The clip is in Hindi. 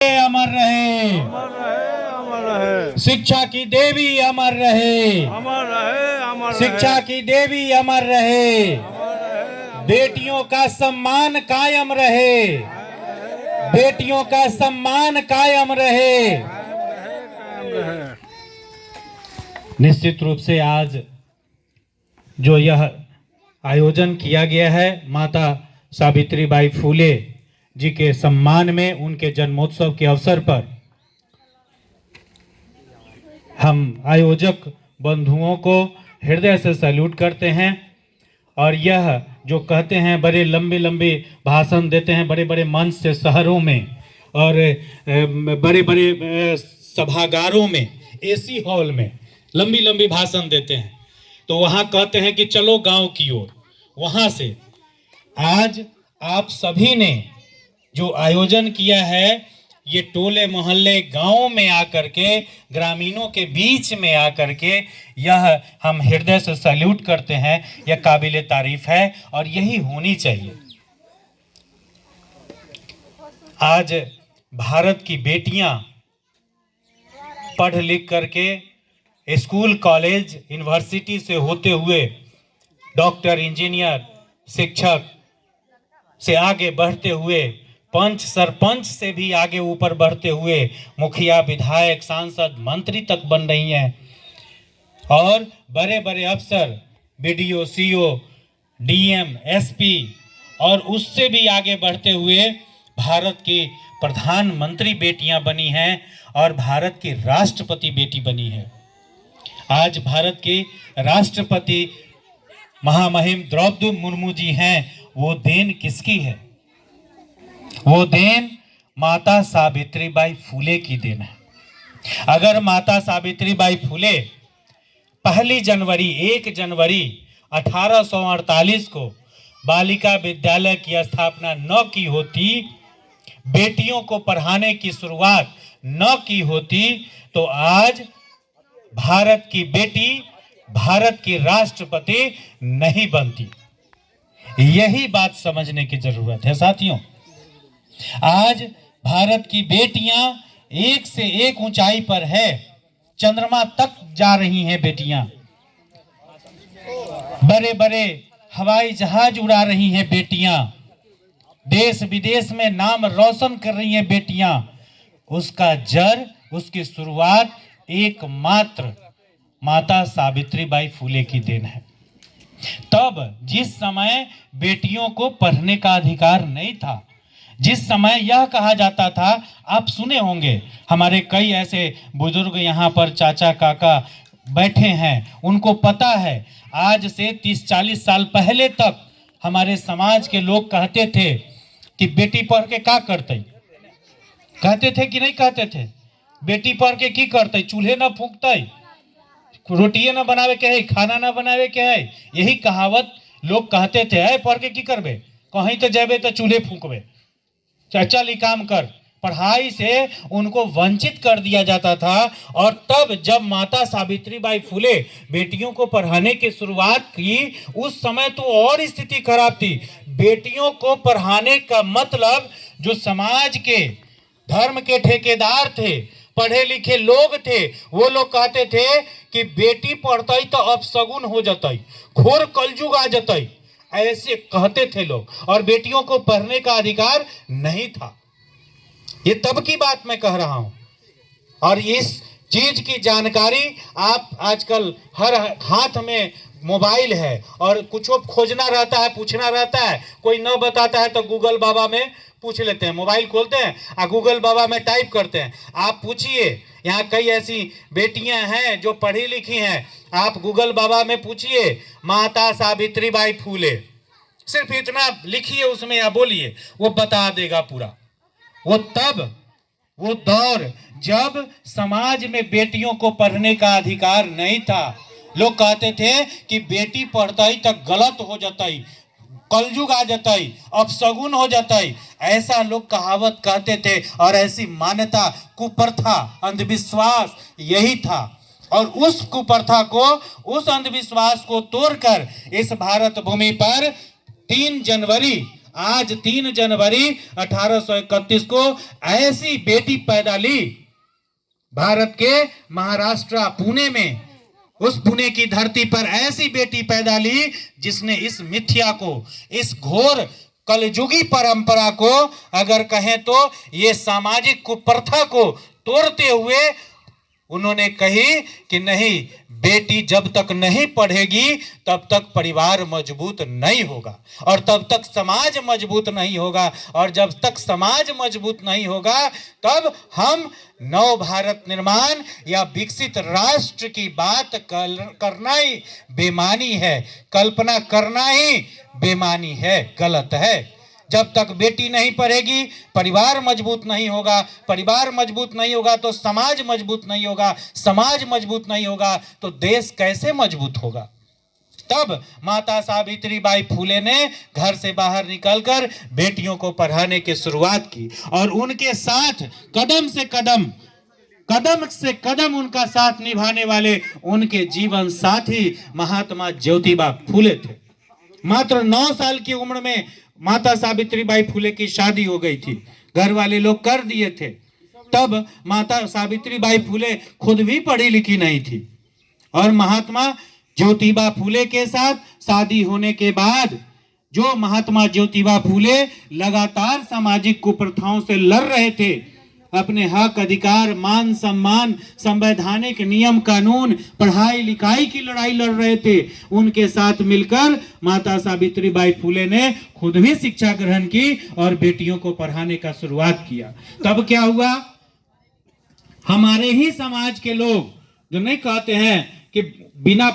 अमर रहे, अमर रहे, अमर रहे। शिक्षा की देवी अमर रहे, अमर रहे, अमर रहे। शिक्षा की देवी अमर रहे, अमर रहे, बेटियों का सम्मान कायम रहे, बेटियों का सम्मान कायम रहे। कायम रहे। निश्चित रूप से आज जो यह आयोजन किया गया है माता सावित्रीबाई फूले जी के सम्मान में, उनके जन्मोत्सव के अवसर पर हम आयोजक बंधुओं को हृदय से सैल्यूट करते हैं। और यह जो कहते हैं बड़े लंबे लंबे भाषण देते हैं बड़े बड़े मंच से शहरों में और बड़े बड़े सभागारों में, एसी हॉल में लंबी लंबी भाषण देते हैं, तो वहाँ कहते हैं कि चलो गांव की ओर। वहाँ से आज आप सभी ने जो आयोजन किया है, ये टोले मोहल्ले गांवों में आकर के, ग्रामीणों के बीच में आकर के, यह हम हृदय से सैल्यूट करते हैं। यह काबिले तारीफ है और यही होनी चाहिए। आज भारत की बेटियां पढ़ लिख करके स्कूल, कॉलेज, यूनिवर्सिटी से होते हुए डॉक्टर, इंजीनियर, शिक्षक से आगे बढ़ते हुए, पंच, सरपंच से भी आगे ऊपर बढ़ते हुए मुखिया, विधायक, सांसद, मंत्री तक बन रही हैं। और बड़े बड़े अफसर, बीडीओ, सीओ, डीएम, एसपी और उससे भी आगे बढ़ते हुए भारत की प्रधानमंत्री बेटियां बनी हैं और भारत की राष्ट्रपति बेटी बनी है। आज भारत की राष्ट्रपति महामहिम द्रौपदी मुर्मू जी हैं। वो देन किसकी है? वो देन माता सावित्रीबाई फूले की देन है। अगर माता सावित्रीबाई फूले 1 जनवरी 1848 को बालिका विद्यालय की स्थापना न की होती, बेटियों को पढ़ाने की शुरुआत न की होती, तो आज भारत की बेटी भारत की राष्ट्रपति नहीं बनती। यही बात समझने की जरूरत है साथियों। आज भारत की बेटियां एक से एक ऊंचाई पर है, चंद्रमा तक जा रही हैं बेटियां, बड़े बड़े हवाई जहाज उड़ा रही हैं बेटियां, देश विदेश में नाम रोशन कर रही हैं बेटियां। उसका जड़, उसकी शुरुआत एकमात्र माता सावित्रीबाई फूले की देन है। तब जिस समय बेटियों को पढ़ने का अधिकार नहीं था, जिस समय यह कहा जाता था, आप सुने होंगे, हमारे कई ऐसे बुजुर्ग यहाँ पर चाचा काका बैठे हैं, उनको पता है, आज से 30-40 साल पहले तक हमारे समाज के लोग कहते थे कि बेटी पढ़ के क्या करते, कहते थे कि नहीं कहते थे? बेटी पढ़ के की करते? चूल्हे न फूंकते, रोटिये न बनावे के है, खाना न बनावे के है, यही कहावत लोग कहते थे। है पढ़ के की करबे, कहीं तो जेबे तो चूल्हे फूंकबे, चल ही काम कर। पढ़ाई से उनको वंचित कर दिया जाता था। और तब जब माता सावित्रीबाई फूले बेटियों को पढ़ाने की शुरुआत की, उस समय तो और स्थिति खराब थी। बेटियों को पढ़ाने का मतलब जो समाज के, धर्म के ठेकेदार थे, पढ़े लिखे लोग थे, वो लोग कहते थे कि बेटी पढ़ताई तो अपशगुन हो जाता, घोर कलयुग आ जाता, ऐसे कहते थे लोग, और बेटियों को पढ़ने का अधिकार नहीं था। ये तब की बात मैं कह रहा हूं। और इस चीज की जानकारी आप आजकल हर हाथ में मोबाइल है, और कुछ खोजना रहता है, पूछना रहता है, कोई न बताता है तो गूगल बाबा में पूछ लेते हैं, मोबाइल खोलते हैं और गूगल बाबा में टाइप करते हैं। आप पूछिए, यहाँ कई ऐसी बेटियां हैं जो पढ़ी लिखी हैं, आप गूगल बाबा में पूछिए माता सावित्रीबाई फूले, सिर्फ इतना लिखिए उसमें या बोलिए, वो बता देगा पूरा। वो तब, वो दौर जब समाज में बेटियों को पढ़ने का अधिकार नहीं था। लोग कहते थे कि बेटी पढ़ताई तक गलत हो जाताई, कलयुग आ जाताई, अपशगुन हो जाताई, ऐसा लोग कहावत कहते थे। और ऐसी मान्यता, कुप्रथा, अंधविश्वास यही था। और उस कुप्रथा को, उस अंधविश्वास को तोड़कर इस भारत भूमि पर 3 जनवरी आज 3 जनवरी 1831 को ऐसी बेटी पैदा ली भारत के महाराष्ट्र पुणे में, उस पुणे की धरती पर ऐसी बेटी पैदा ली जिसने इस मिथ्या को, इस घोर कलयुगी परंपरा को, अगर कहें तो ये सामाजिक कुप्रथा को तोड़ते हुए उन्होंने कही कि नहीं, बेटी जब तक नहीं पढ़ेगी तब तक परिवार मजबूत नहीं होगा और तब तक समाज मजबूत नहीं होगा, और जब तक समाज मजबूत नहीं होगा तब हम नव भारत निर्माण या विकसित राष्ट्र की बात करना ही बेमानी है, कल्पना करना ही बेमानी है, गलत है। जब तक बेटी नहीं पढ़ेगी परिवार मजबूत नहीं होगा, परिवार मजबूत नहीं होगा तो समाज मजबूत नहीं होगा, समाज मजबूत नहीं होगा तो देश कैसे मजबूत होगा। तब माता सावित्रीबाई फुले ने घर से बाहर निकलकर बेटियों को पढ़ाने की शुरुआत की और उनके साथ कदम से कदम उनका साथ निभाने वाले उनके जीवन साथी महात्मा ज्योतिबा फुले थे। मात्र 9 साल की उम्र में माता सावित्रीबाई फुले की शादी हो गई थी, घर वाले लोग कर दिए थे। तब माता सावित्रीबाई फुले खुद भी पढ़ी लिखी नहीं थी और महात्मा ज्योतिबा फुले के साथ शादी होने के बाद जो महात्मा ज्योतिबा फुले लगातार सामाजिक कुप्रथाओं से लड़ रहे थे, अपने हक अधिकार मान सम्मान संवैधानिक नियम कानून पढ़ाई लिखाई की लड़ाई लड़ रहे थे, उनके साथ मिलकर माता सावित्रीबाई फुले ने खुद भी शिक्षा ग्रहण की और बेटियों को पढ़ाने का शुरुआत किया। तब क्या हुआ, हमारे ही समाज के लोग जो नहीं कहते हैं कि बिना